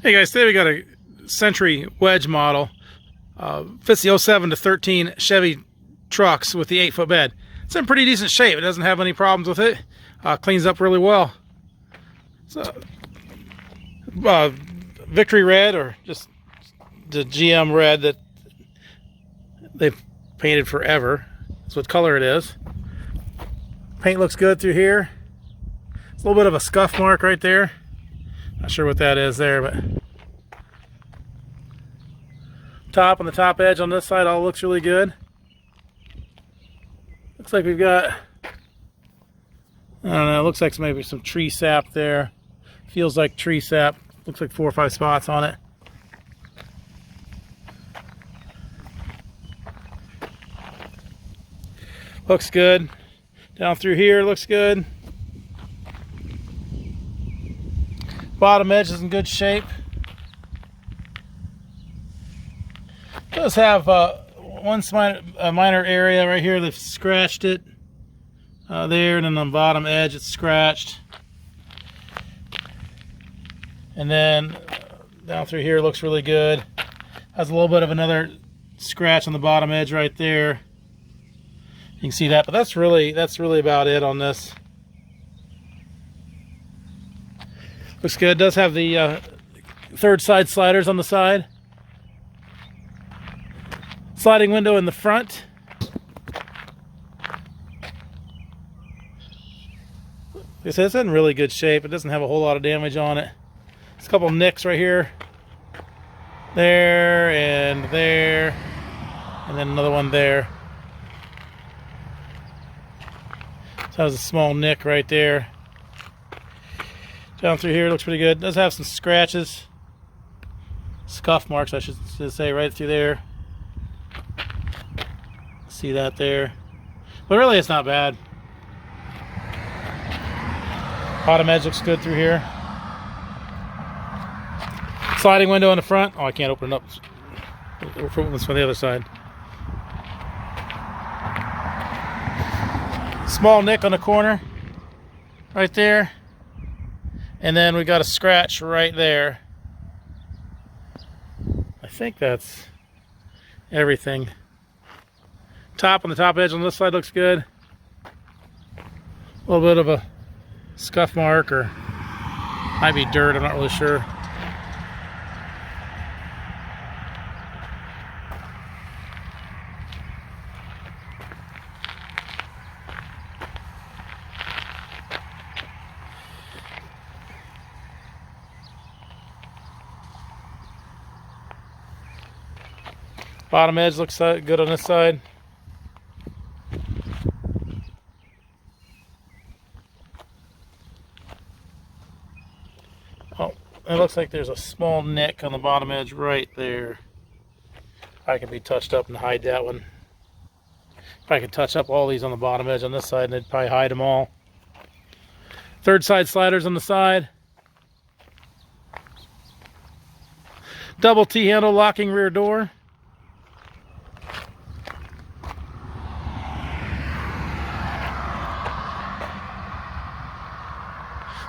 Hey guys, today we got a Century wedge model. Fits the 07 to 13 Chevy trucks with the 8-foot bed. It's in pretty decent shape. It doesn't have any problems with it. Cleans up really well. So, Victory red, or just the GM red that they've painted forever. That's what color it is. Paint looks good through here. It's a little bit of a scuff mark right there. Not sure what that is there, but top on the top edge on this side all looks really good. Looks like we've got, I don't know, it looks like maybe some tree sap there. Feels like tree sap. Looks like 4 or 5 spots on it. Looks good. Down through here looks good. Bottom edge is in good shape. It does have one minor area right here that's scratched it. There, and then on the bottom edge it's scratched. And then down through here looks really good. Has a little bit of another scratch on the bottom edge right there. You can see that, but that's really about it on this. Looks good. It does have the third side sliders on the side. Sliding window in the front. Like I said, it's in really good shape. It doesn't have a whole lot of damage on it. There's a couple nicks right here. There, and then another one there. So that was a small nick right there. Down through here looks pretty good. It does have some scratches, scuff marks I should say, right through there. See that there, but really it's not bad. Bottom edge looks good through here. Sliding window in the front. Oh, I can't open it up. Let's from the other side. Small nick on the corner right there. And then we got a scratch right there. I think that's everything. Top on the top edge on this side looks good. A little bit of a scuff mark, or might be dirt, I'm not really sure. Bottom edge looks good on this side. Oh, it looks like there's a small nick on the bottom edge right there. I can be touched up and hide that one. If I could touch up all these on the bottom edge on this side, and they'd probably hide them all. Third side sliders on the side. Double T-handle locking rear door.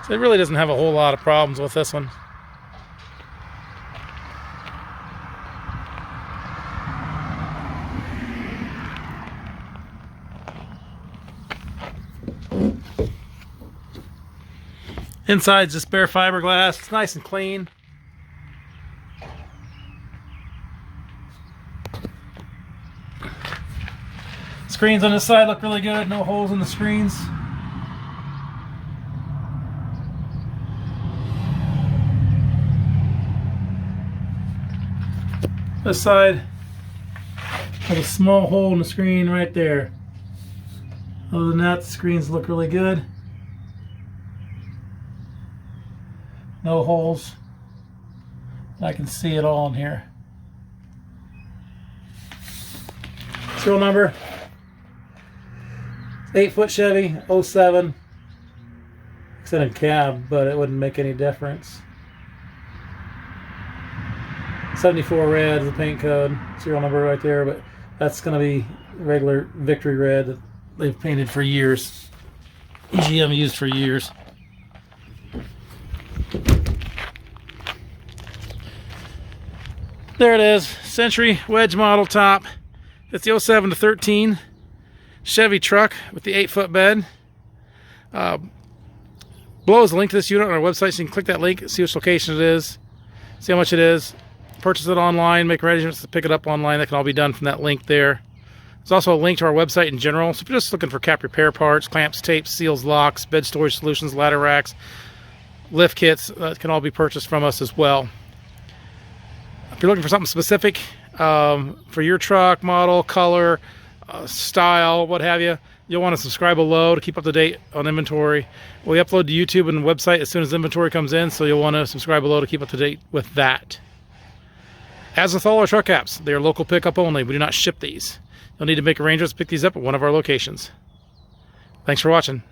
So it really doesn't have a whole lot of problems with this one. Inside's just bare fiberglass. It's nice and clean. Screens on this side look really good. No holes in the screens. This side has a small hole in the screen right there. Other than that, the screens look really good. No holes. I can see it all in here. Serial number 8-foot Chevy 07. It's in a cab, but it wouldn't make any difference. 74 red is the paint code. Serial number right there, but that's going to be regular Victory red that they've painted for years. GM used for years. There it is, Century wedge model top. It's the 07 to 13 Chevy truck with the 8-foot bed. Below is a link to this unit on our website, so you can click that link, see which location it is, see how much it is, purchase it online, make arrangements to pick it up online. That can all be done from that link there. There's also a link to our website in general, so if you're just looking for cap repair parts, clamps, tapes, seals, locks, bed storage solutions, ladder racks, lift kits, that can all be purchased from us as well. If you're looking for something specific for your truck, model, color, style, what have you, you'll want to subscribe below to keep up to date on inventory. We upload to YouTube and the website as soon as inventory comes in, so you'll want to subscribe below to keep up to date with that. As with all our truck apps, they are local pickup only. We do not ship these. You'll need to make arrangements to pick these up at one of our locations. Thanks for watching.